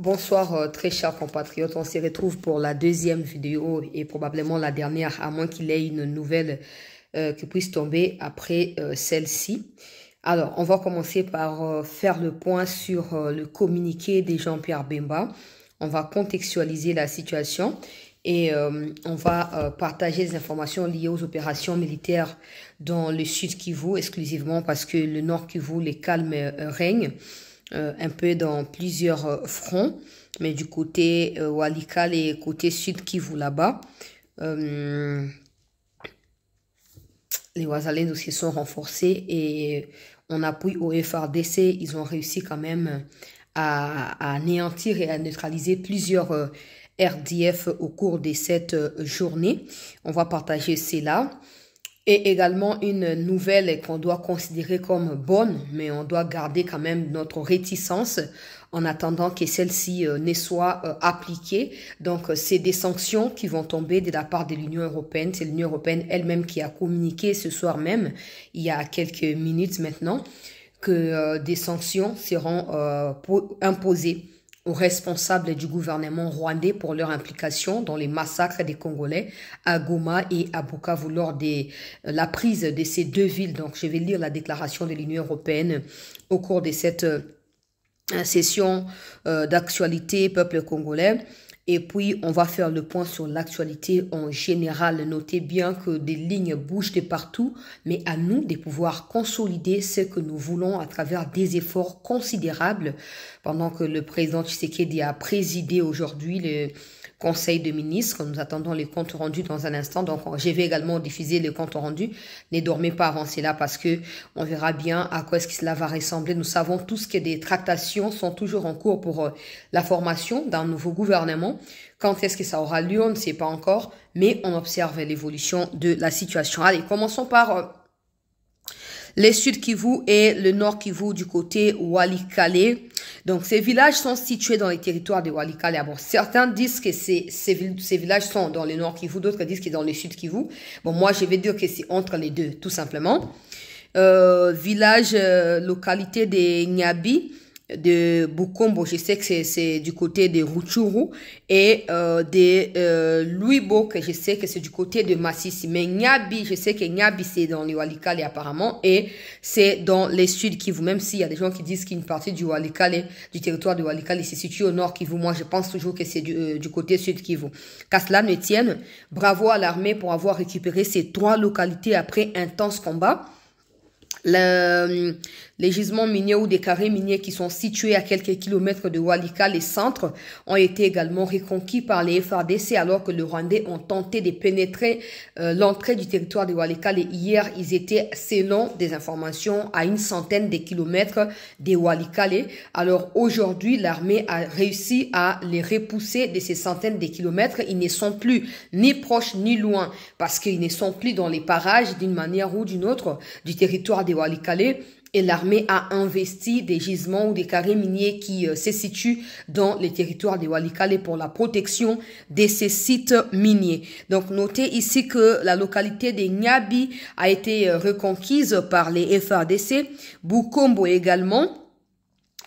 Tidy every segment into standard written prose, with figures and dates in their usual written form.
Bonsoir très chers compatriotes, on se retrouve pour la deuxième vidéo et probablement la dernière, à moins qu'il y ait une nouvelle qui puisse tomber après celle-ci. Alors, on va commencer par faire le point sur le communiqué de Jean-Pierre Bemba. On va contextualiser la situation et on va partager des informations liées aux opérations militaires dans le sud Kivu exclusivement parce que le nord Kivu, les calmes règnent. Un peu dans plusieurs fronts, mais du côté Walikale et côté sud Kivu là-bas, les Wazalènes aussi sont renforcés et on appuie au FARDC. Ils ont réussi quand même à anéantir et à neutraliser plusieurs RDF au cours de cette journée. On va partager cela. Et également une nouvelle qu'on doit considérer comme bonne, mais on doit garder quand même notre réticence en attendant que celle-ci ne soit appliquée. Donc, c'est des sanctions qui vont tomber de la part de l'Union européenne. C'est l'Union européenne elle-même qui a communiqué ce soir même, il y a quelques minutes maintenant, que des sanctions seront imposées aux responsables du gouvernement rwandais pour leur implication dans les massacres des Congolais à Goma et à Bukavu lors de la prise de ces deux villes. Donc, je vais lire la déclaration de l'Union européenne au cours de cette session d'actualité peuple congolais. Et puis, on va faire le point sur l'actualité en général. Notez bien que des lignes bougent de partout, mais à nous de pouvoir consolider ce que nous voulons à travers des efforts considérables. Pendant que le président Tshisekedi a présidé aujourd'hui le Conseil de ministres, nous attendons les comptes rendus dans un instant. Donc, je vais également diffuser les comptes rendus. Ne dormez pas avant cela parce que on verra bien à quoi est-ce que cela va ressembler. Nous savons tous que des tractations sont toujours en cours pour la formation d'un nouveau gouvernement. Quand est-ce que ça aura lieu, on ne sait pas encore, mais on observe l'évolution de la situation. Allez, commençons par les Sud Kivu et le Nord Kivu du côté Walikale. Donc, ces villages sont situés dans les territoires de Walikale. Bon, certains disent que ces villages sont dans le Nord Kivu, d'autres disent que c'est dans le Sud Kivu. Bon, moi, je vais dire que c'est entre les deux, tout simplement. Village, localité de Nyabi, de Bukombo, je sais que c'est du côté de Rutshuru, et de Luibo, que je sais que c'est du côté de Masisi. Mais Nyabi, je sais que Nyabi, c'est dans les Walikale apparemment, et c'est dans les Sud Kivu, même s'il y a des gens qui disent qu'une partie du Walikale, du territoire de Walikale, se situe au Nord Kivu. Moi, je pense toujours que c'est du côté Sud Kivu. Qu'à cela ne tienne, bravo à l'armée pour avoir récupéré ces trois localités après intense combat. Les gisements miniers ou des carrés miniers qui sont situés à quelques kilomètres de Walikale, les centres, ont été également reconquis par les FARDC alors que les Rwandais ont tenté de pénétrer l'entrée du territoire de Walikale. Hier, ils étaient, selon des informations, à une centaine de kilomètres de Walikale. Alors aujourd'hui, l'armée a réussi à les repousser de ces centaines de kilomètres. Ils ne sont plus ni proches ni loin parce qu'ils ne sont plus dans les parages d'une manière ou d'une autre du territoire de Walikale. Et l'armée a investi des gisements ou des carrés miniers qui se situent dans les territoires de Walikale pour la protection de ces sites miniers. Donc, notez ici que la localité de Nyabi a été reconquise par les FARDC, Bukombo également,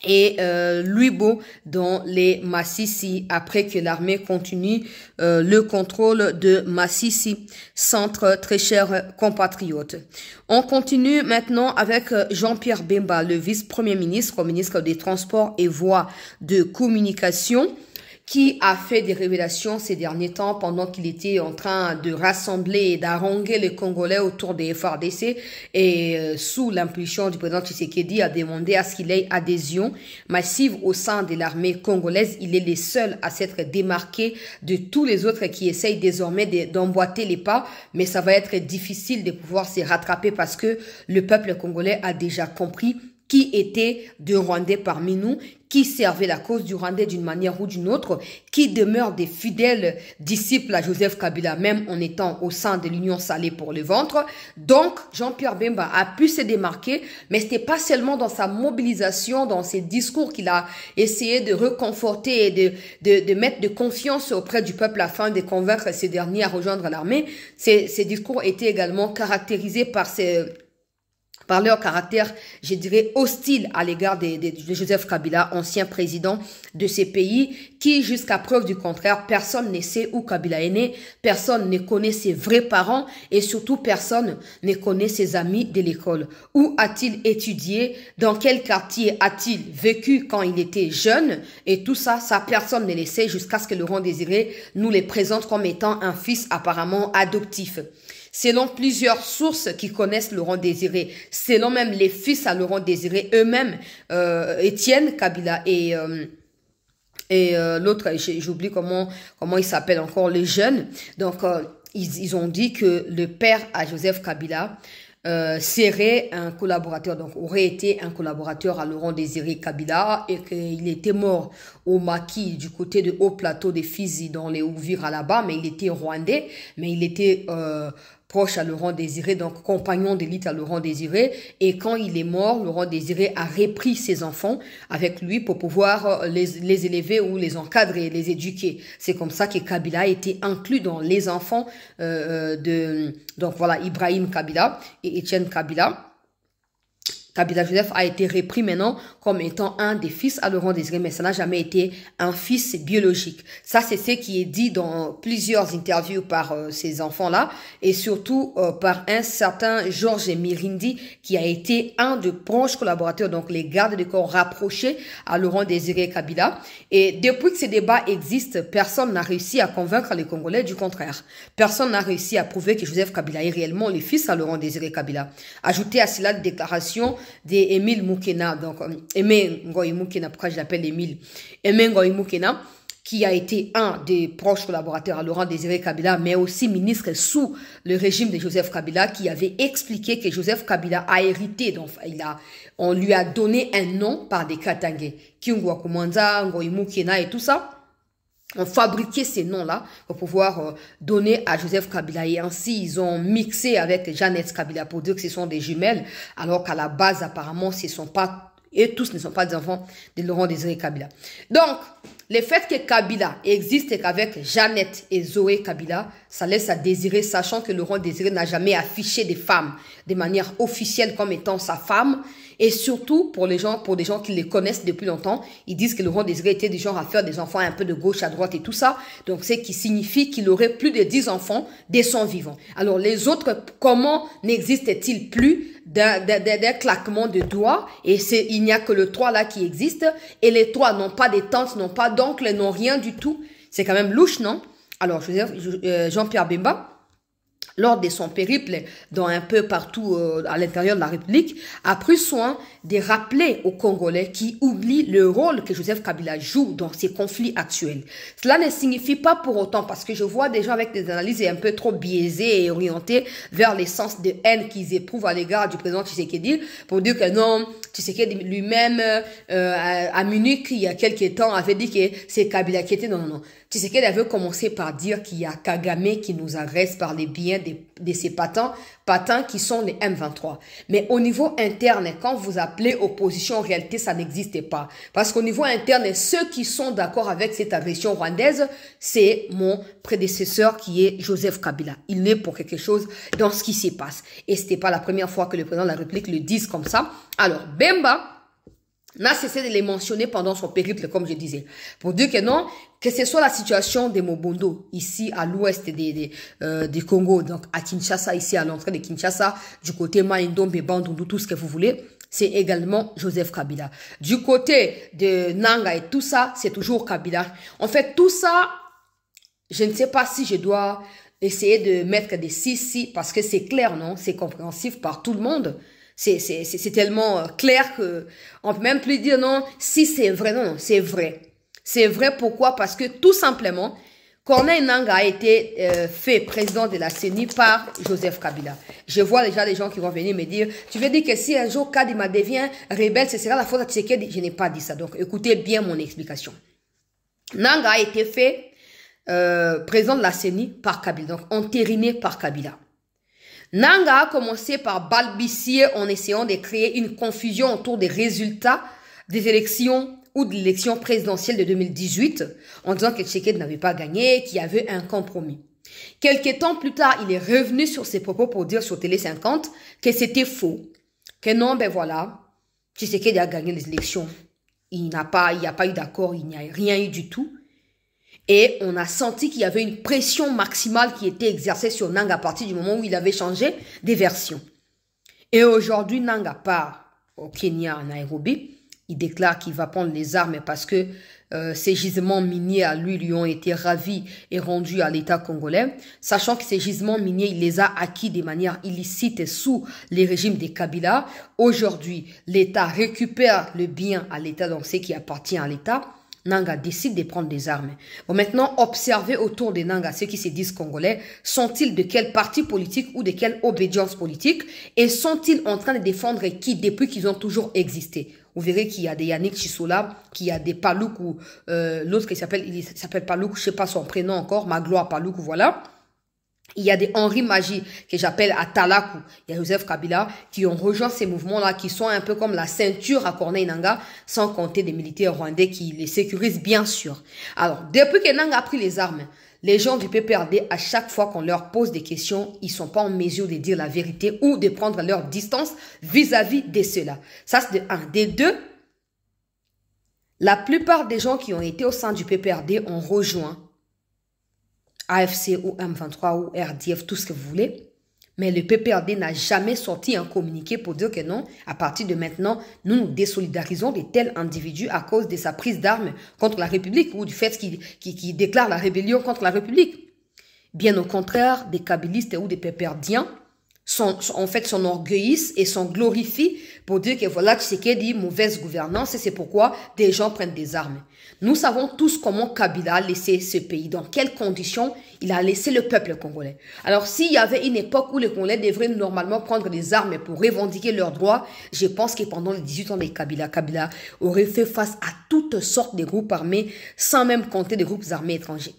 et Luibo dans les Masisi après que l'armée continue le contrôle de Masisi, centre très cher compatriotes. On continue maintenant avec Jean-Pierre Bemba, le vice-premier ministre, ministre des Transports et Voies de Communication, qui a fait des révélations ces derniers temps pendant qu'il était en train de rassembler et d'haranguer les Congolais autour des FARDC et sous l'impulsion du président Tshisekedi a demandé à ce qu'il ait adhésion massive au sein de l'armée congolaise. Il est le seul à s'être démarqué de tous les autres qui essayent désormais d'emboîter les pas, mais ça va être difficile de pouvoir se rattraper parce que le peuple congolais a déjà compris qui étaient de Rwandais parmi nous, qui servaient la cause du Rwandais d'une manière ou d'une autre, qui demeurent des fidèles disciples à Joseph Kabila, même en étant au sein de l'Union salée pour le ventre. Donc, Jean-Pierre Bemba a pu se démarquer, mais ce n'était pas seulement dans sa mobilisation, dans ses discours qu'il a essayé de reconforter et de mettre de confiance auprès du peuple afin de convaincre ces derniers à rejoindre l'armée. Ces discours étaient également caractérisés par par leur caractère, je dirais, hostile à l'égard de Joseph Kabila, ancien président de ces pays, qui, jusqu'à preuve du contraire, personne ne sait où Kabila est né, personne ne connaît ses vrais parents et surtout personne ne connaît ses amis de l'école. Où a-t-il étudié? Dans quel quartier a-t-il vécu quand il était jeune? Et tout ça, personne ne le sait jusqu'à ce que Laurent Désiré nous les présente comme étant un fils apparemment adoptif. Selon plusieurs sources qui connaissent Laurent Désiré, selon même les fils à Laurent Désiré eux-mêmes, Étienne Kabila et l'autre, j'oublie comment il s'appelle encore, le jeune. Donc, ils ont dit que le père à Joseph Kabila serait un collaborateur, donc aurait été un collaborateur à Laurent Désiré Kabila et qu'il était mort au maquis du côté de Haut-Plateau des Fizi dans les Ouvira là-bas, mais il était rwandais, mais il était proche à Laurent Désiré, donc compagnon d'élite à Laurent Désiré. Et quand il est mort, Laurent Désiré a repris ses enfants avec lui pour pouvoir les élever ou les encadrer, les éduquer. C'est comme ça que Kabila a été inclus dans les enfants donc voilà, Ibrahim Kabila et Étienne Kabila. Kabila Joseph a été repris maintenant comme étant un des fils à Laurent Désiré, mais ça n'a jamais été un fils biologique. Ça, c'est ce qui est dit dans plusieurs interviews par ces enfants-là et surtout par un certain Georges Mirindi qui a été un de proches collaborateurs, donc les gardes de corps rapprochés à Laurent Désiré Kabila. Et depuis que ces débats existent, personne n'a réussi à convaincre les Congolais du contraire. Personne n'a réussi à prouver que Joseph Kabila est réellement le fils à Laurent Désiré Kabila. Ajoutez à cela la déclaration d'Emile Moukena, donc Aimé Ngoï Moukena, pourquoi je l'appelle Emile, Aimé Ngoï Moukena, qui a été un des proches collaborateurs à Laurent Désiré Kabila, mais aussi ministre sous le régime de Joseph Kabila, qui avait expliqué que Joseph Kabila a hérité, donc on lui a donné un nom par des Katangais, Kyungwa Kumanza, Ngoï Moukena et tout ça. On fabriquait ces noms-là pour pouvoir donner à Joseph Kabila. Et ainsi, ils ont mixé avec Jeannette Kabila pour dire que ce sont des jumelles, alors qu'à la base, apparemment, ce ne sont pas, et tous ne sont pas des enfants de Laurent Désiré Kabila. Donc, le fait que Kabila existe qu'avec Jeannette et Zoé Kabila, ça laisse à désirer, sachant que Laurent Désiré n'a jamais affiché des femmes de manière officielle comme étant sa femme. Et surtout, pour des gens qui les connaissent depuis longtemps, ils disent que Laurent Désiré était du genre à faire des enfants un peu de gauche à droite et tout ça. Donc, c'est qui signifie qu'il aurait plus de 10 enfants dès son vivant. Alors, les autres, comment n'existe-t-il plus d'un claquement de doigts? Et il n'y a que le 3 là qui existe. Et les 3 n'ont pas des tantes, n'ont pas d'oncles, n'ont rien du tout. C'est quand même louche, non? Alors, Jean-Pierre Bemba, lors de son périple dans un peu partout à l'intérieur de la République, a pris soin de rappeler aux Congolais qui oublient le rôle que Joseph Kabila joue dans ces conflits actuels. Cela ne signifie pas pour autant, parce que je vois des gens avec des analyses un peu trop biaisées et orientées vers les sens de haine qu'ils éprouvent à l'égard du président Tshisekedi, pour dire que non, Tshisekedi lui-même à Munich, il y a quelques temps, avait dit que c'est Kabila qui était... Non. Tshisekedi avait commencé par dire qu'il y a Kagame qui nous agresse par les biens de ces patins qui sont les M23. Mais au niveau interne, quand vous appelez opposition, en réalité, ça n'existe pas. Parce qu'au niveau interne, ceux qui sont d'accord avec cette agression rwandaise, c'est mon prédécesseur qui est Joseph Kabila. Il est pour quelque chose dans ce qui s'y passe. Et c'était pas la première fois que le président de la République le dise comme ça. Alors, Bemba n'a cessé de les mentionner pendant son périple, comme je disais, pour dire que non, que ce soit la situation de Mobondo, ici à l'ouest du Congo, donc à Kinshasa, ici à l'entrée de Kinshasa, du côté Maïndombe, Bandundu, tout ce que vous voulez, c'est également Joseph Kabila. Du côté de Nanga et tout ça, c'est toujours Kabila. En fait, tout ça, je ne sais pas si je dois essayer de mettre des si, parce que c'est clair, non? C'est compréhensif par tout le monde. C'est tellement clair que on peut même plus dire non, si c'est vrai, non, c'est vrai. C'est vrai pourquoi? Parce que tout simplement, Corneille Nangaa a été fait président de la CENI par Joseph Kabila. Je vois déjà des gens qui vont venir me dire, tu veux dire que si un jour Kadima devient rebelle, ce sera la faute à Tshisekedi? Je n'ai pas dit ça, donc écoutez bien mon explication. Nangaa a été fait président de la CENI par Kabila, donc entériné par Kabila. Nangaa a commencé par balbutier en essayant de créer une confusion autour des résultats des élections ou de l'élection présidentielle de 2018 en disant que Tshisekedi n'avait pas gagné, qu'il y avait un compromis. Quelques temps plus tard, il est revenu sur ses propos pour dire sur Télé 50 que c'était faux, Que non, ben voilà, Tshisekedi a gagné les élections. Il n'y a pas eu d'accord, il n'y a rien eu du tout. Et on a senti qu'il y avait une pression maximale qui était exercée sur Nang à partir du moment où il avait changé des versions. Et aujourd'hui, Nang part au Kenya, à Nairobi. Il déclare qu'il va prendre les armes parce que ces gisements miniers à lui ont été ravis et rendus à l'État congolais. Sachant que ces gisements miniers, il les a acquis de manière illicite sous les régimes des Kabila. Aujourd'hui, l'État récupère le bien à l'État, donc ce qui appartient à l'État. Nanga décide de prendre des armes. Bon, maintenant, observez autour de Nanga ceux qui se disent congolais. Sont-ils de quel parti politique ou de quelle obédience politique? Et sont-ils en train de défendre qui depuis qu'ils ont toujours existé? Vous verrez qu'il y a des Yannick Chisola, qu'il y a des Palouk ou l'autre qui s'appelle Palouk, je sais pas son prénom encore, Magloire Palouk, voilà. Il y a des Henri Magie, que j'appelle Atalakou. Il y a Joseph Kabila qui ont rejoint ces mouvements-là, qui sont un peu comme la ceinture à Corneille Nangaa, sans compter des militaires rwandais qui les sécurisent bien sûr. Alors, depuis que Nangaa a pris les armes, les gens du PPRD, à chaque fois qu'on leur pose des questions, ils sont pas en mesure de dire la vérité ou de prendre leur distance vis-à-vis de cela. Ça, c'est de un. Des deux, la plupart des gens qui ont été au sein du PPRD ont rejoint AFC ou M23 ou RDF, tout ce que vous voulez. Mais le PPRD n'a jamais sorti un communiqué pour dire que non, à partir de maintenant, nous nous désolidarisons de tels individus à cause de sa prise d'armes contre la République ou du fait qu'il déclare la rébellion contre la République. Bien au contraire, des kabylistes ou des PPRDiens en fait s'en orgueillissent et s'en glorifient pour dire que voilà, Tshisekedi dit mauvaise gouvernance et c'est pourquoi des gens prennent des armes. Nous savons tous comment Kabila a laissé ce pays, dans quelles conditions il a laissé le peuple congolais. Alors s'il y avait une époque où les Congolais devraient normalement prendre des armes pour revendiquer leurs droits, je pense que pendant les 18 ans de Kabila, Kabila aurait fait face à toutes sortes de groupes armés sans même compter des groupes armés étrangers.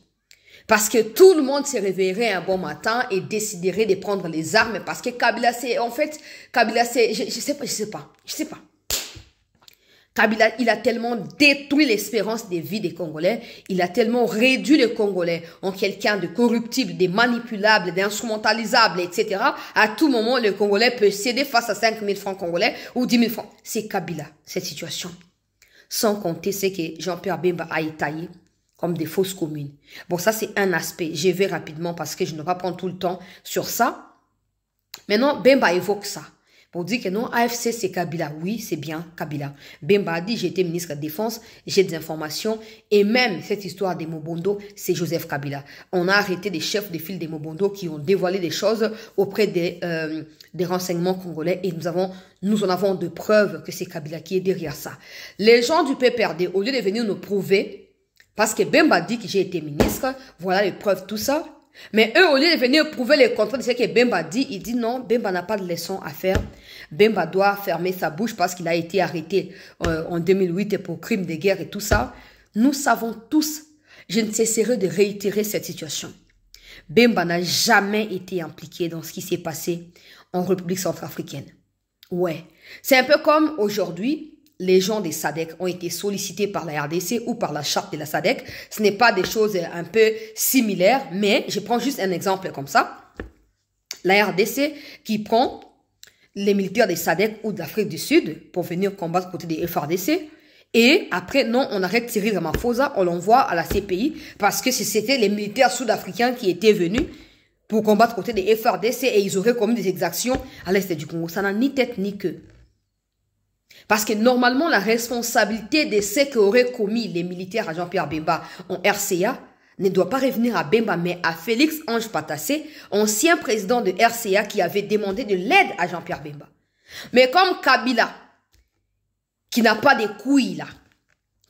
Parce que tout le monde se réveillerait un bon matin et déciderait de prendre les armes parce que Kabila c'est, en fait, Kabila c'est, je sais pas. Kabila, il a tellement détruit l'espérance des vies des Congolais, il a tellement réduit les Congolais en quelqu'un de corruptible, de manipulable, d'instrumentalisable, etc. À tout moment, le Congolais peut céder face à 5 000 francs congolais ou 10 000 francs. C'est Kabila, cette situation. Sans compter ce que Jean-Pierre Bemba a étayé comme des fausses communes. Bon, ça, c'est un aspect. Je vais rapidement parce que je ne vais pas prendre tout le temps sur ça. Maintenant, Bemba évoque ça pour dire que non, AFC, c'est Kabila. Oui, c'est bien Kabila. Bemba a dit, j'ai été ministre de la Défense, j'ai des informations. Et même cette histoire des Mobondo, c'est Joseph Kabila. On a arrêté des chefs de file des Mobondo qui ont dévoilé des choses auprès des renseignements congolais. Et nous en avons de preuves que c'est Kabila qui est derrière ça. Les gens du PPRD, au lieu de venir nous prouver, parce que Bemba dit que j'ai été ministre, voilà les preuves, tout ça. Mais eux, au lieu de venir prouver les contrats de ce que Bemba dit, il dit non, Bemba n'a pas de leçon à faire. Bemba doit fermer sa bouche parce qu'il a été arrêté en 2008 pour crime de guerre et tout ça. Nous savons tous, je ne cesserai de réitérer cette situation. Bemba n'a jamais été impliqué dans ce qui s'est passé en République centrafricaine. Ouais, c'est un peu comme aujourd'hui, les gens des SADC ont été sollicités par la RDC ou par la charte de la SADC. Ce n'est pas des choses un peu similaires, mais je prends juste un exemple comme ça. La RDC qui prend les militaires des SADC ou de l'Afrique du Sud pour venir combattre côté des FRDC. Et après, non, on arrête Cyril Ramaphosa, on l'envoie à la CPI parce que c'était les militaires sud-africains qui étaient venus pour combattre côté des FRDC et ils auraient commis des exactions à l'est du Congo. Ça n'a ni tête ni queue. Parce que normalement, la responsabilité de ce qu'auraient commis les militaires à Jean-Pierre Bemba en RCA ne doit pas revenir à Bemba, mais à Félix Ange Patassé, ancien président de RCA qui avait demandé de l'aide à Jean-Pierre Bemba. Mais comme Kabila, qui n'a pas de couilles là,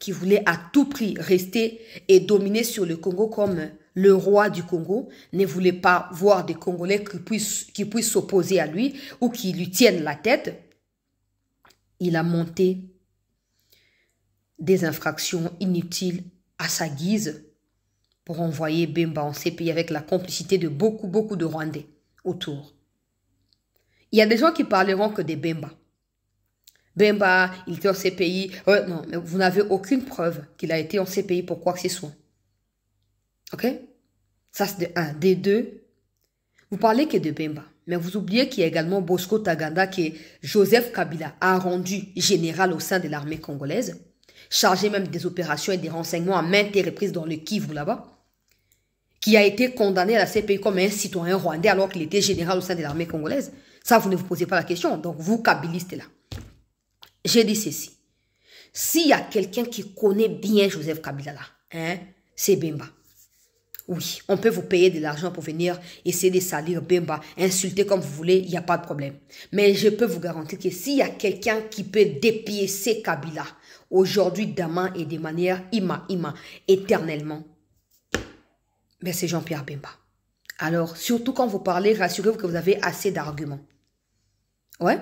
qui voulait à tout prix rester et dominer sur le Congo comme le roi du Congo, ne voulait pas voir des Congolais qui puissent s'opposer à lui ou qui lui tiennent la tête, il a monté des infractions inutiles à sa guise pour envoyer Bemba en CPI avec la complicité de beaucoup de Rwandais autour. Il y a des gens qui parleront que de Bemba. Bemba, il était en CPI. Non, mais vous n'avez aucune preuve qu'il a été en CPI pour quoi que ce soit. Ok? Ça, c'est de un. Des deux, vous parlez que de Bemba. Mais vous oubliez qu'il y a également Bosco Taganda que Joseph Kabila a rendu général au sein de l'armée congolaise, chargé même des opérations et des renseignements à maintes reprises dans le Kivu là-bas, qui a été condamné à la CPI comme un citoyen rwandais alors qu'il était général au sein de l'armée congolaise. Ça, vous ne vous posez pas la question. Donc, vous, kabilistes là. J'ai dit ceci. S'il y a quelqu'un qui connaît bien Joseph Kabila là, hein, c'est Bemba. Oui, on peut vous payer de l'argent pour venir essayer de salir Bemba, insulter comme vous voulez, il n'y a pas de problème. Mais je peux vous garantir que s'il y a quelqu'un qui peut dépiécer Kabila, aujourd'hui, demain et de manière éternellement, ben c'est Jean-Pierre Bemba. Alors, surtout quand vous parlez, rassurez-vous que vous avez assez d'arguments. Ouais?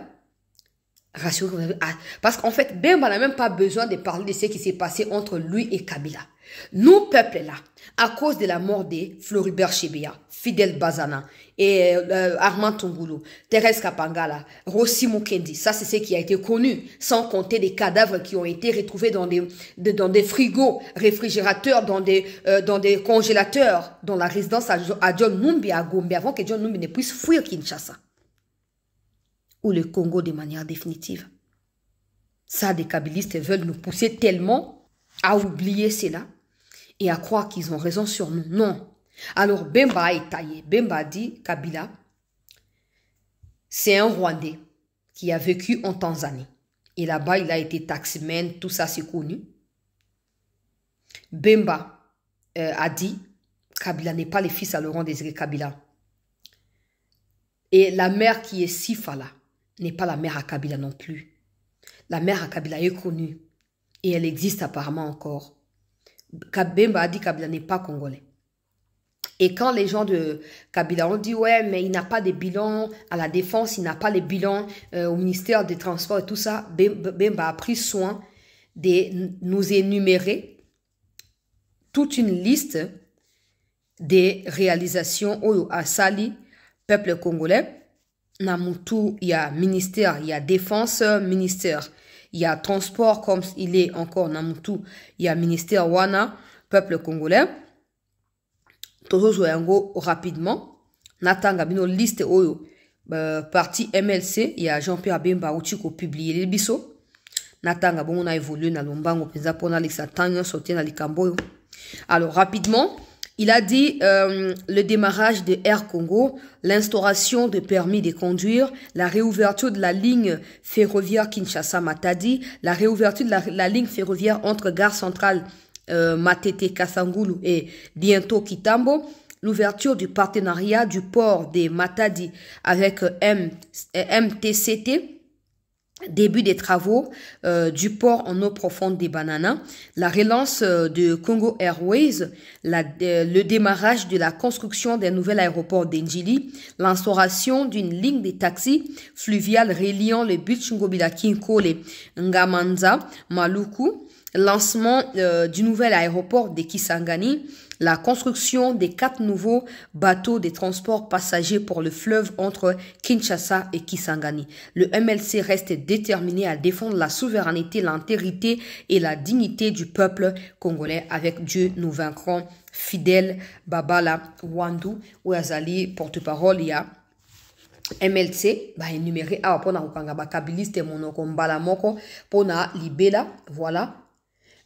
Rassurez-vous que vous avez... Parce qu'en fait, Bemba n'a même pas besoin de parler de ce qui s'est passé entre lui et Kabila. Nous, peuple là, à cause de la mort de Floribert Chebeya, Fidel Bazana, et Armand Tungulu, Thérèse Kapangala, Rossi Mukendi, ça c'est ce qui a été connu, sans compter des cadavres qui ont été retrouvés dans des frigos, réfrigérateurs, dans des congélateurs, dans la résidence à John Numbi à Gombe, avant que John Numbi ne puisse fuir Kinshasa. Ou le Congo de manière définitive. Ça, des kabylistes veulent nous pousser tellement à oublier cela et à croire qu'ils ont raison sur nous. Non. Alors, Bemba est taillé. Bemba dit, Kabila, c'est un Rwandais qui a vécu en Tanzanie. Et là-bas, il a été taximan, tout ça, c'est connu. Bemba a dit, Kabila n'est pas le fils à Laurent Désiré Kabila. Et la mère qui est Sifala n'est pas la mère à Kabila non plus. La mère à Kabila est connue. Et elle existe apparemment encore. Bemba a dit que Kabila n'est pas congolais. Et quand les gens de Kabila ont dit, ouais, mais il n'a pas de bilan à la défense, il n'a pas de bilan au ministère des Transports et tout ça, Bemba a pris soin de nous énumérer toute une liste des réalisations au Sali, peuple congolais. Namutu, il y a ministère, il y a défense, ministère. Il y a transport comme il est encore Namutu. Il y a ministère Wana, peuple congolais. Tozo yango rapidement. Natanga bino liste oyo. Parti MLC, il y a Jean-Pierre Bemba Outiko publié les biso. Natanga bon on a évolué na lombango penza pona Alexa Tanyo sauté na likamboyo. Alors rapidement, il a dit le démarrage de Air Congo, l'instauration de permis de conduire, la réouverture de la ligne ferroviaire Kinshasa-Matadi, la réouverture de la ligne ferroviaire entre Gare Centrale Matete Kasangulu et bientôt Kitambo, l'ouverture du partenariat du port de Matadi avec MTCT, début des travaux du port en eau profonde des Bananas, la relance de Congo Airways, le démarrage de la construction d'un nouvel aéroport d'Enjili, l'instauration d'une ligne de taxis fluviales reliant le but Ngobila Kinkole, Ngamanza, Maluku, lancement du nouvel aéroport de Kisangani, la construction des 4 nouveaux bateaux de transport passagers pour le fleuve entre Kinshasa et Kisangani. Le MLC reste déterminé à défendre la souveraineté, l'intégrité et la dignité du peuple congolais. Avec Dieu, nous vaincrons. Fidèle Babala Wandu, Ouazali, porte-parole, il y a MLC, énuméré à pona ukanga bakabiliste monoko mbala moko pona libela, voilà.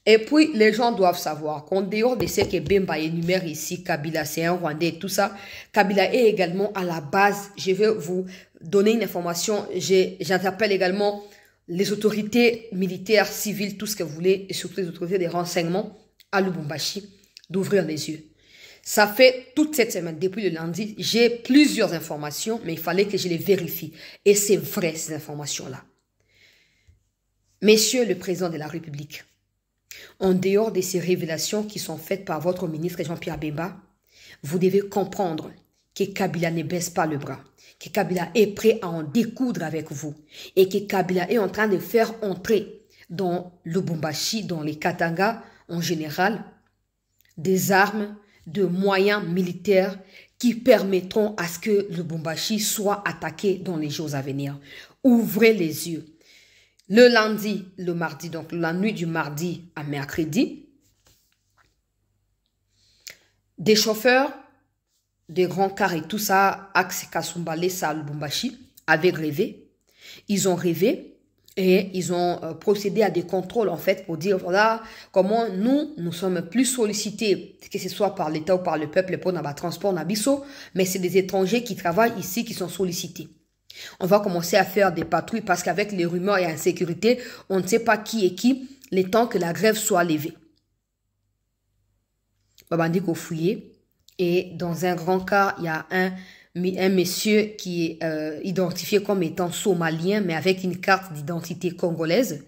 Et puis, les gens doivent savoir qu'en dehors de ce que Bemba énumère ici, Kabila, c'est un Rwandais et tout ça, Kabila est également à la base. Je vais vous donner une information. J'interpelle également les autorités militaires, civiles, tout ce que vous voulez, et surtout les autorités des renseignements à Lubumbashi, d'ouvrir les yeux. Ça fait toute cette semaine, depuis le lundi, j'ai plusieurs informations, mais il fallait que je les vérifie. Et c'est vrai, ces informations-là. Messieurs le président de la République, en dehors de ces révélations qui sont faites par votre ministre Jean-Pierre Bemba, vous devez comprendre que Kabila ne baisse pas le bras, que Kabila est prêt à en découdre avec vous et que Kabila est en train de faire entrer dans Lubumbashi, dans les Katanga en général, des armes, de moyens militaires qui permettront à ce que Lubumbashi soit attaqué dans les jours à venir. Ouvrez les yeux. Le lundi, le mardi, donc la nuit du mardi à mercredi, des chauffeurs des grands cars et tout ça, Axe Kasumbalé, ça, Lubumbashi, avaient rêvé. Ils ont rêvé et ils ont procédé à des contrôles, en fait, pour dire, voilà, comment nous sommes plus sollicités, que ce soit par l'État ou par le peuple, pour le transport, mais c'est des étrangers qui travaillent ici qui sont sollicités. On va commencer à faire des patrouilles parce qu'avec les rumeurs et l'insécurité, on ne sait pas qui est qui, le temps que la grève soit levée. Babandi qu'on fouillé. Et dans un grand cas, il y a un monsieur qui est identifié comme étant somalien, mais avec une carte d'identité congolaise.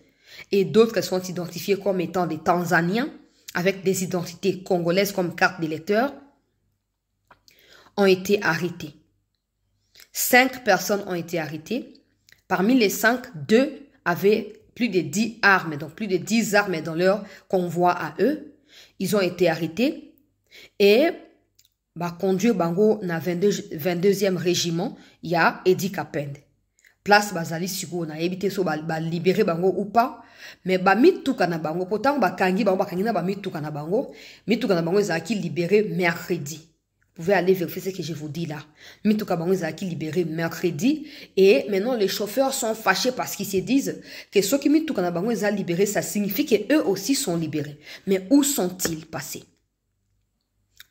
Et d'autres sont identifiés comme étant des Tanzaniens, avec des identités congolaises comme carte d'électeur, ont été arrêtés. 5 personnes ont été arrêtées. Parmi les 5, 2 avaient plus de 10 armes, donc plus de 10 armes dans leur convoi à eux. Ils ont été arrêtés et conduire bango na 22e régiment, il y a Edi Kapende. Place bazali sigo na ebité so libérer bango ou pas, mais mituka na bango pourtant kangi na mituka na bango ezaki libéré mercredi. Vous pouvez aller vérifier ce que je vous dis là. Mituka bango ezaki libéré mercredi et maintenant les chauffeurs sont fâchés parce qu'ils se disent que ceux qui mituka na bango ezali libéré, ça signifie que eux aussi sont libérés. Mais où sont-ils passés?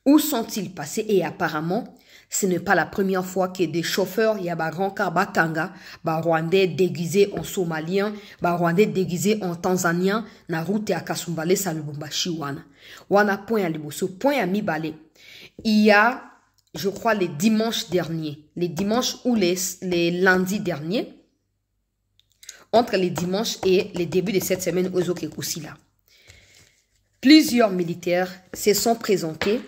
Où sont-ils passés? Et apparemment, ce n'est pas la première fois que des chauffeurs, il y a des grands cars, Kanga, Rwandais déguisés en Somalien, Rwandais déguisés en Tanzanien, na route à Kasumbalé, sa Lubumbashi, wana point à Liboso, point à Mibale. Il y a, je crois, les dimanches derniers, les dimanches ou les lundis derniers, entre les dimanches et les débuts de cette semaine, là. Plusieurs militaires se sont présentés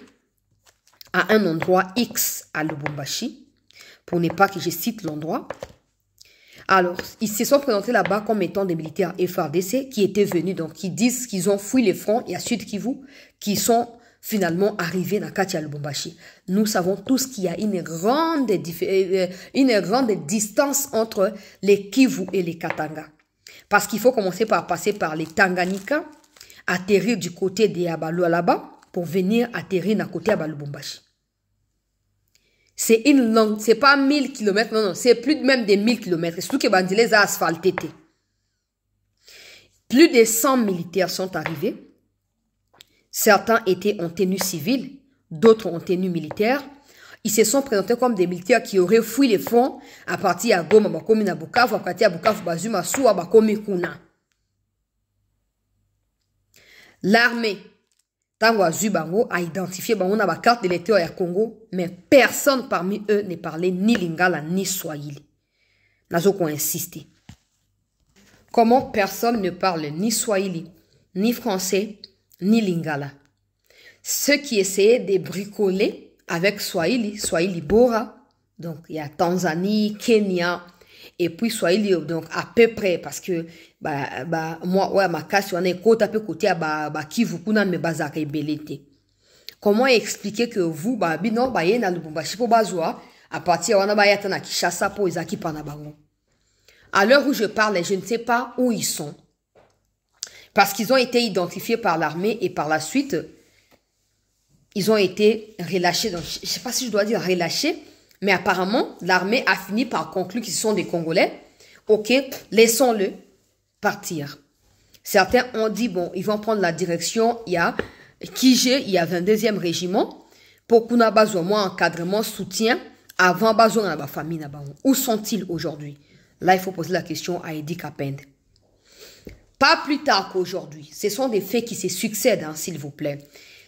à un endroit X à Lubumbashi, pour ne pas que je cite l'endroit. Alors, ils se sont présentés là-bas comme étant des militaires FARDC qui étaient venus, donc qui disent qu'ils ont fui les fronts et à Sud Kivu, qui sont finalement arrivés dans Katia Lubumbashi. Nous savons tous qu'il y a une grande distance entre les Kivu et les Katanga. Parce qu'il faut commencer par passer par les Tanganyika, atterrir du côté des Abalu là-bas, pour venir atterrir à côté de Lubumbashi. C'est une longue, c'est pas 1000 km, non, c'est plus de même des 1000 km. Surtout que Bandilés a asphalté. Plus de 100 militaires sont arrivés. Certains étaient en tenue civile, d'autres en tenue militaire. Ils se sont présentés comme des militaires qui auraient fui les fronts à partir de Goma, Bakomi na Bukavu, à partir de Bukavu, Bazuma, Soua, Bakomi Kuna. L'armée Tango Azubango a identifié bango na ba carte d'électeur à Congo, mais personne parmi eux ne parlait ni Lingala ni Swahili. Nazo qu'on insisté. Comment personne ne parle ni Swahili, ni français, ni Lingala? Ceux qui essayaient de bricoler avec Swahili Bora, donc il y a Tanzanie, Kenya, et puis Swahili, donc à peu près, parce que moi, ouais, ma casse, on est côté à peu côté à Kivu, kuna me bazaka belete. Comment expliquer que vous, non, yé na Lubumbashi po bazwa, à partir wana yata na Kinshasa po izaki pana bango. À l'heure où je parle, je ne sais pas où ils sont. Parce qu'ils ont été identifiés par l'armée et par la suite, ils ont été relâchés. Donc, je ne sais pas si je dois dire relâchés, mais apparemment, l'armée a fini par conclure qu'ils sont des Congolais. Ok, laissons-le partir. Certains ont dit, bon, ils vont prendre la direction. Il y a Kigé, il y a 22e régiment. Pour qu'on ait besoin moins encadrement, soutien, avant besoin de la famille. Où sont-ils aujourd'hui? Là, il faut poser la question à Edi Kapende. Pas plus tard qu'aujourd'hui. Ce sont des faits qui se succèdent, hein, s'il vous plaît.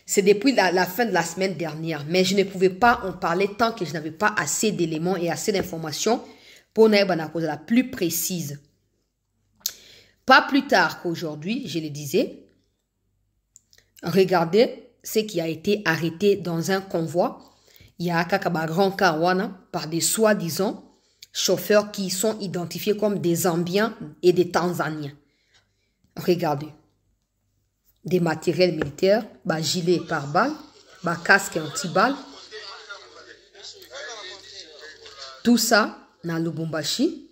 C'est depuis la fin de la semaine dernière. Mais je ne pouvais pas en parler tant que je n'avais pas assez d'éléments et assez d'informations pour une cause la plus précise. Pas plus tard qu'aujourd'hui, je le disais, regardez ce qui a été arrêté dans un convoi. Il y a Kakaba Grand Kawana par des soi-disant chauffeurs qui sont identifiés comme des Zambiens et des Tanzaniens. Regardez. Des matériels militaires, gilet pare-balles, casque anti-balles. Tout ça, dans Lubumbashi,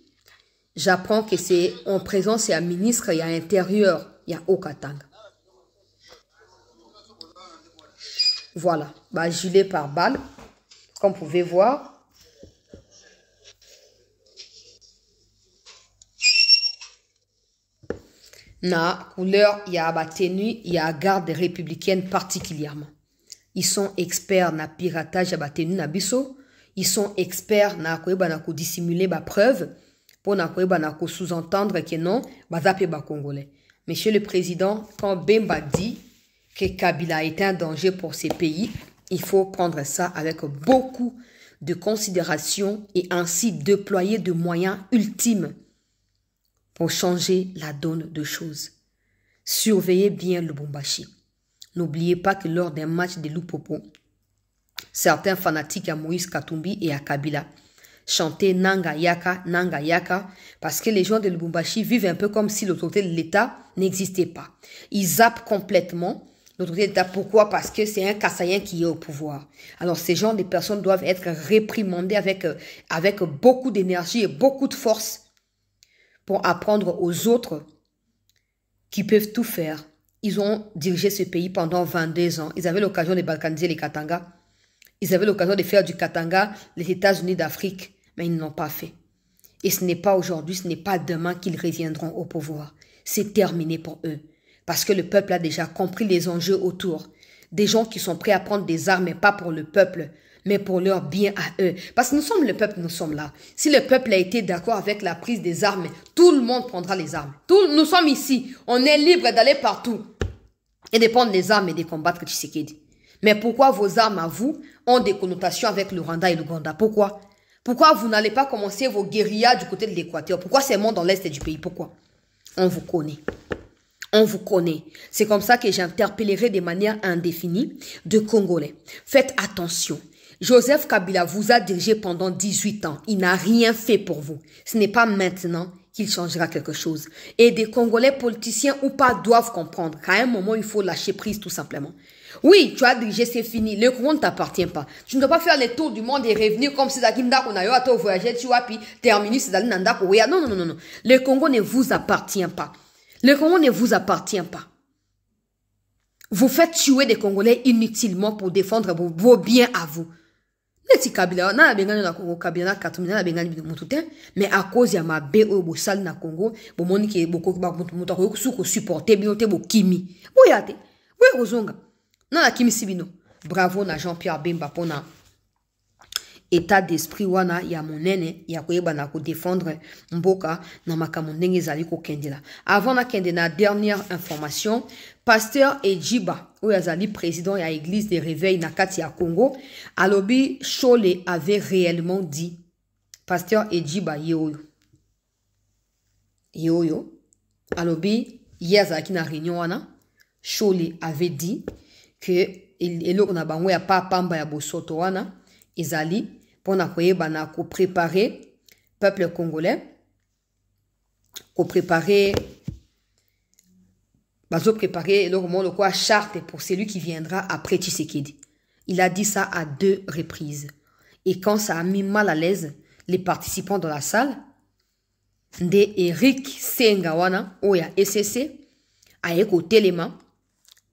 j'apprends que c'est en présence, il y a un ministre, il y a intérieur, il y a Okatanga. Voilà, gilet pare-balles, Comme vous pouvez voir. Na couleur, il y a tenue, il y a garde républicaine particulièrement. Ils sont experts na piratage à tenue na biso. Ils sont experts na koyeba na ko dissimuler ba preuve pour na koyeba na ko sous-entendre que non, bazape ba congolais. Monsieur le Président, quand Bemba dit que Kabila est un danger pour ces pays, il faut prendre ça avec beaucoup de considération et ainsi déployer de moyens ultimes pour changer la donne de choses. Surveillez bien Lubumbashi. N'oubliez pas que lors d'un match de Lupopo, certains fanatiques à Moïse Katumbi et à Kabila chantaient Nanga Yaka, parce que les gens de Lubumbashi vivent un peu comme si l'autorité de l'État n'existait pas. Ils zappent complètement l'autorité de l'État. Pourquoi? Parce que c'est un Kassaïen qui est au pouvoir. Alors ces gens de personnes doivent être réprimandés avec beaucoup d'énergie et beaucoup de force pour apprendre aux autres qui peuvent tout faire. Ils ont dirigé ce pays pendant 22 ans. Ils avaient l'occasion de balkaniser les Katanga. Ils avaient l'occasion de faire du Katanga les États-Unis d'Afrique, mais ils ne l'ont pas fait. Et ce n'est pas aujourd'hui, ce n'est pas demain qu'ils reviendront au pouvoir. C'est terminé pour eux. Parce que le peuple a déjà compris les enjeux autour. Des gens qui sont prêts à prendre des armes, mais pas pour le peuple, mais pour leur bien à eux. Parce que nous sommes le peuple, nous sommes là. Si le peuple a été d'accord avec la prise des armes, tout le monde prendra les armes. Nous sommes ici. On est libre d'aller partout et de prendre les armes et de combattre Tshisekedi. Mais pourquoi vos armes à vous ont des connotations avec le Rwanda et l'Ouganda? Pourquoi? Pourquoi vous n'allez pas commencer vos guérillas du côté de l'Équateur? Pourquoi seulement dans l'Est du pays? Pourquoi? On vous connaît. On vous connaît. C'est comme ça que j'interpellerai de manière indéfinie de Congolais. Faites attention. Joseph Kabila vous a dirigé pendant 18 ans. Il n'a rien fait pour vous. Ce n'est pas maintenant qu'il changera quelque chose. Et des Congolais politiciens ou pas doivent comprendre qu'à un moment, il faut lâcher prise tout simplement. Oui, tu as dirigé, c'est fini. Le Congo ne t'appartient pas. Tu ne dois pas faire les tours du monde et revenir comme si Zakinda qu'on a eu à te voyager, tu vois, puis terminer c'est Nanda. Non, non, non, non. Le Congo ne vous appartient pas. Le Congo ne vous appartient pas. Vous faites tuer des Congolais inutilement pour défendre vos biens à vous. Mais à cause de ma bé au sal na Congo, bon monique beaucoup supporter binote bo kimi. Boyate. Oui ozonga. Na la kimi sibino. Bravo na Jean-Pierre Bemba pona état d'esprit wana ya monene ya koyeba na ko défendre mboka na makambo ndenge zali ko kendela. Avant na kendena dernière information, pasteur Edjiba ou azali président ya église de réveil na kati ya Congo, alobi Chole avait réellement dit. Pasteur Edjiba yoyo alobi yazaki na réunion wana Chole avait dit que eloko na bango ya pa pamba ya bosoto wana ezali pour na koyeba na ko préparer peuple congolais, ko préparer bazo préparer le quoi charte pour celui qui viendra après Tshisekedi. Il a dit ça à 2 reprises. Et quand ça a mis mal à l'aise les participants dans la salle, de Eric Sengawana oya SCC aye ko telema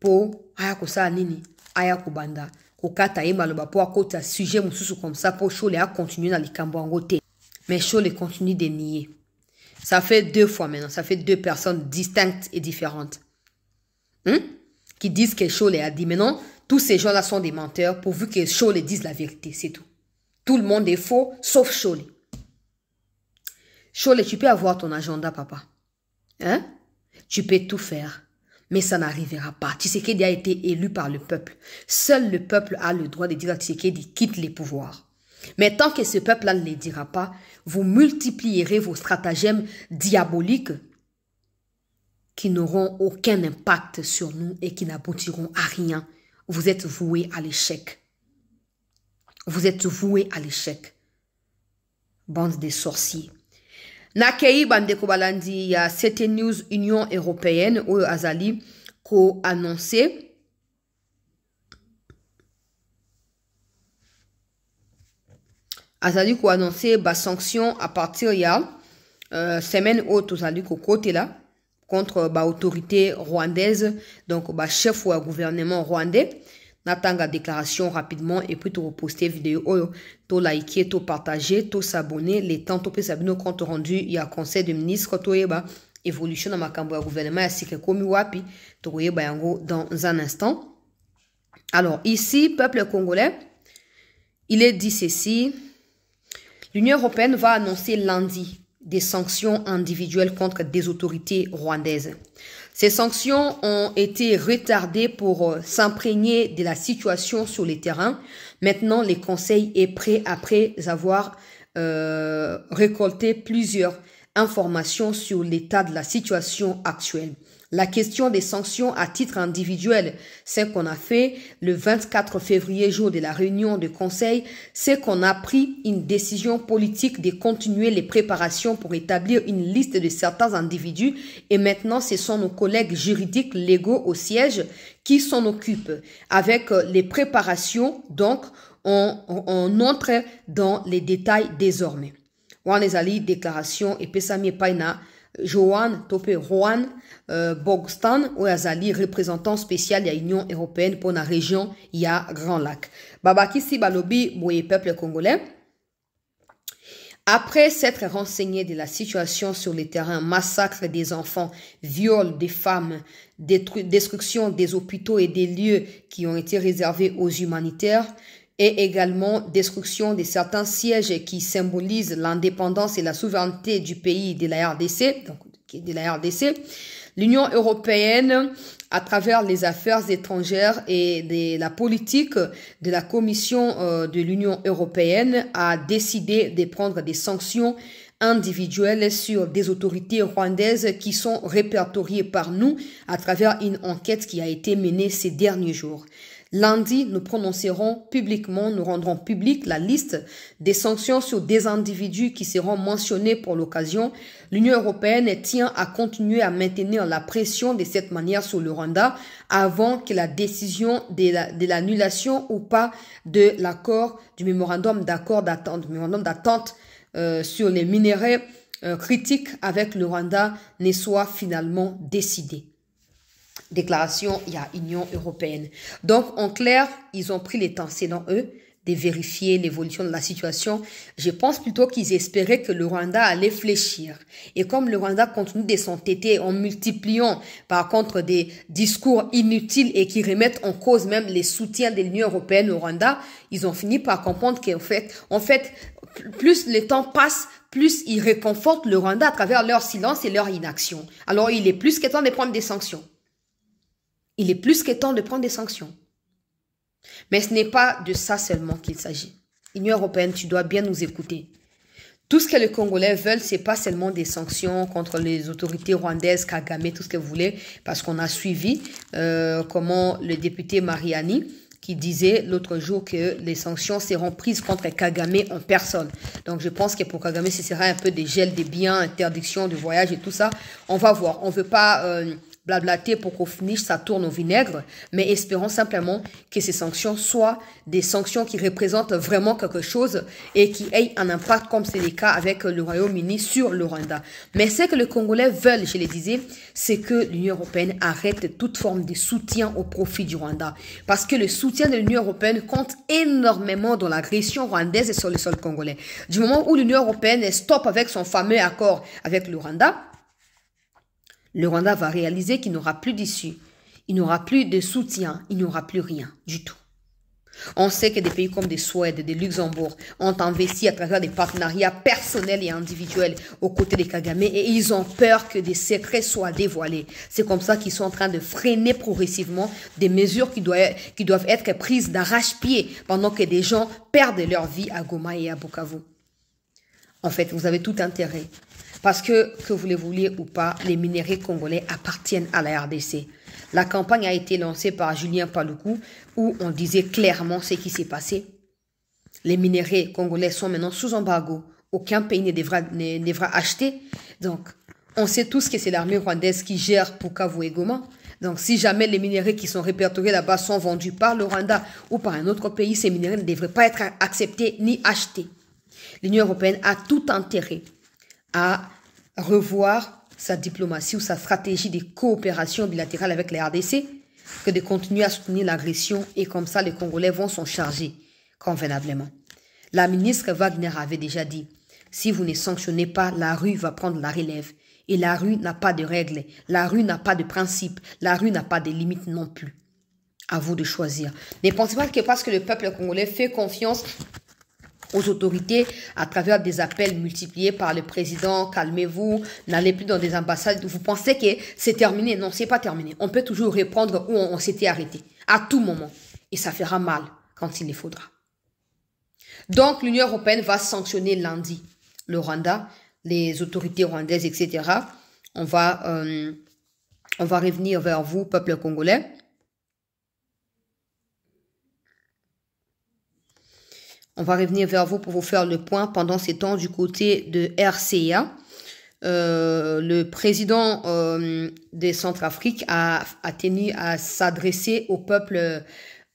pour aya ko sa nini aya ko banda kokata maloba po akota sujet mususu comme ça pour Chole a continuer dans les kambo te. Mais Chole continue de nier. Ça fait 2 fois maintenant, ça fait 2 personnes distinctes et différentes qui disent que Chole a dit. Maintenant, tous ces gens-là sont des menteurs pourvu que Chole dise la vérité, c'est tout. Tout le monde est faux, sauf Chole. Chole, tu peux avoir ton agenda, papa. Hein? Tu peux tout faire. Mais ça n'arrivera pas. Tshisekedi a été élu par le peuple. Seul le peuple a le droit de dire à Tshisekedi quitte les pouvoirs. Mais tant que ce peuple-là ne le dira pas, vous multiplierez vos stratagèmes diaboliques qui n'auront aucun impact sur nous et qui n'aboutiront à rien. Vous êtes voués à l'échec. Vous êtes voués à l'échec. Bande de sorciers. Nakei bandeko balandi ya Cete News Union Européenne ou azali ko annoncé ba sanction à partir ya semaine haute azali ko côté là contre ba autorité rwandaise donc ba chef ou gouvernement rwandais Natanga déclaration rapidement et puis tu reposter vidéo oyo, tu liker, tu partager, tu s'abonner, les temps tu peux s'abonner au compte rendu, il y a conseil de ministre tu eba évolution dans ma cambo gouvernement ainsi que komi wapi, tu eba yango dans un instant. Alors ici peuple congolais, il est dit ceci. L'Union européenne va annoncer lundi des sanctions individuelles contre des autorités rwandaises. Ces sanctions ont été retardées pour s'imprégner de la situation sur le terrain. Maintenant, le Conseil est prêt après avoir récolté plusieurs informations sur l'état de la situation actuelle. La question des sanctions à titre individuel, c'est qu'on a fait le 24 février, jour de la réunion du Conseil, c'est qu'on a pris une décision politique de continuer les préparations pour établir une liste de certains individus et maintenant ce sont nos collègues juridiques légaux au siège qui s'en occupent. Avec les préparations, donc, on entre dans les détails désormais. Wanezali déclaration et Pesami Paina Johan Topé Juan Bogstan ou Azali représentant spécial de l'Union européenne pour la région ya Grand Lac. Babakisi Balobi Boye peuple congolais. Après s'être renseigné de la situation sur le terrain, massacre des enfants, viol des femmes, destruction des hôpitaux et des lieux qui ont été réservés aux humanitaires, et également destruction de certains sièges qui symbolisent l'indépendance et la souveraineté du pays de la RDC, donc de la RDC, l'Union européenne, à travers les affaires étrangères et de la politique de la Commission de l'Union européenne, a décidé de prendre des sanctions individuelles sur des autorités rwandaises qui sont répertoriées par nous à travers une enquête qui a été menée ces derniers jours. Lundi, nous prononcerons publiquement, nous rendrons publique la liste des sanctions sur des individus qui seront mentionnés pour l'occasion. L'Union européenne tient à continuer à maintenir la pression de cette manière sur le Rwanda avant que la décision de l'annulation ou pas de l'accord du mémorandum d'attente sur les minerais critiques avec le Rwanda ne soit finalement décidée. Déclaration, il y a Union européenne. Donc, en clair, ils ont pris les temps, selon eux, de vérifier l'évolution de la situation. Je pense plutôt qu'ils espéraient que le Rwanda allait fléchir. Et comme le Rwanda continue de s'entêter en multipliant, par contre, des discours inutiles et qui remettent en cause même les soutiens de l'Union européenne au Rwanda, ils ont fini par comprendre qu'en fait, plus le temps passe, plus ils réconfortent le Rwanda à travers leur silence et leur inaction. Alors, il est plus que temps de prendre des sanctions. Il est plus que temps de prendre des sanctions. Mais ce n'est pas de ça seulement qu'il s'agit. L'Union européenne, tu dois bien nous écouter. Tout ce que les Congolais veulent, c'est pas seulement des sanctions contre les autorités rwandaises, Kagame, tout ce que vous voulez, parce qu'on a suivi comment le député Mariani, qui disait l'autre jour que les sanctions seront prises contre Kagame en personne. Donc je pense que pour Kagame, ce sera un peu des gels des biens, interdiction de voyage et tout ça. On va voir. On veut pas blablater pour qu'au finish ça tourne au vinaigre, mais espérons simplement que ces sanctions soient des sanctions qui représentent vraiment quelque chose et qui aient un impact comme c'est le cas avec le Royaume-Uni sur le Rwanda. Mais ce que les Congolais veulent, je le disais, c'est que l'Union européenne arrête toute forme de soutien au profit du Rwanda. Parce que le soutien de l'Union européenne compte énormément dans l'agression rwandaise sur le sol congolais. Du moment où l'Union européenne stoppe avec son fameux accord avec le Rwanda, le Rwanda va réaliser qu'il n'aura plus d'issue, il n'aura plus de soutien, il n'aura plus rien du tout. On sait que des pays comme des Suède, des Luxembourg ont investi à travers des partenariats personnels et individuels aux côtés des Kagame et ils ont peur que des secrets soient dévoilés. C'est comme ça qu'ils sont en train de freiner progressivement des mesures qui doivent être prises d'arrache-pied pendant que des gens perdent leur vie à Goma et à Bukavu. En fait, vous avez tout intérêt. Parce que vous le vouliez ou pas, les minéraux congolais appartiennent à la RDC. La campagne a été lancée par Julien Paluku où on disait clairement ce qui s'est passé. Les minéraux congolais sont maintenant sous embargo. Aucun pays ne devra acheter. Donc, on sait tous que c'est l'armée rwandaise qui gère Bukavu et Goma. Donc, si jamais les minéraux qui sont répertoriés là-bas sont vendus par le Rwanda ou par un autre pays, ces minéraux ne devraient pas être acceptés ni achetés. L'Union européenne a tout intérêt à revoir sa diplomatie ou sa stratégie de coopération bilatérale avec la RDC que de continuer à soutenir l'agression et comme ça, les Congolais vont s'en charger convenablement. La ministre Wagner avait déjà dit, si vous ne sanctionnez pas, la rue va prendre la relève. Et la rue n'a pas de règles, la rue n'a pas de principes, la rue n'a pas de limites non plus. À vous de choisir. Ne pensez pas que parce que le peuple congolais fait confiance aux autorités à travers des appels multipliés par le président, calmez-vous, n'allez plus dans des ambassades, vous pensez que c'est terminé. Non, c'est pas terminé. On peut toujours reprendre où on s'était arrêté, à tout moment. Et ça fera mal quand il le faudra. Donc, l'Union européenne va sanctionner lundi le Rwanda, les autorités rwandaises, etc. On va revenir vers vous, peuple congolais. On va revenir vers vous pour vous faire le point pendant ces temps du côté de RCA. Le président de Centrafrique a tenu à s'adresser au peuple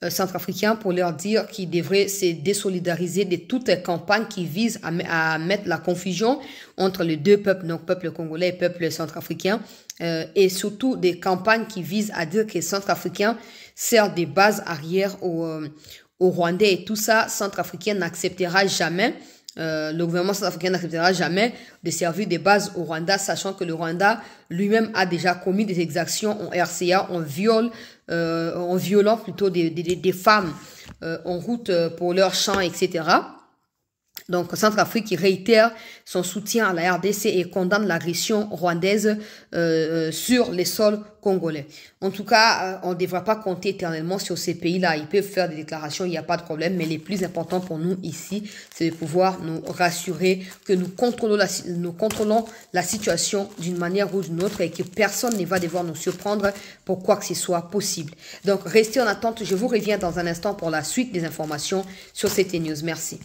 centrafricain pour leur dire qu'ils devraient se désolidariser de toute campagne qui vise à mettre la confusion entre les deux peuples, donc peuple congolais et peuple centrafricain, et surtout des campagnes qui visent à dire que les Centrafricains servent des bases arrière aux Rwandais et tout ça. Centrafricain n'acceptera jamais. Le gouvernement centrafricain n'acceptera jamais de servir des bases au Rwanda, sachant que le Rwanda lui-même a déjà commis des exactions en RCA, en violant plutôt des femmes en route pour leurs champs, etc. Donc, Centrafrique qui réitère son soutien à la RDC et condamne l'agression rwandaise sur les sols congolais. En tout cas, on ne devra pas compter éternellement sur ces pays-là. Ils peuvent faire des déclarations, il n'y a pas de problème. Mais le plus important pour nous ici, c'est de pouvoir nous rassurer que nous contrôlons la situation d'une manière ou d'une autre et que personne ne va devoir nous surprendre pour quoi que ce soit possible. Donc, restez en attente. Je vous reviens dans un instant pour la suite des informations sur CT News. Merci.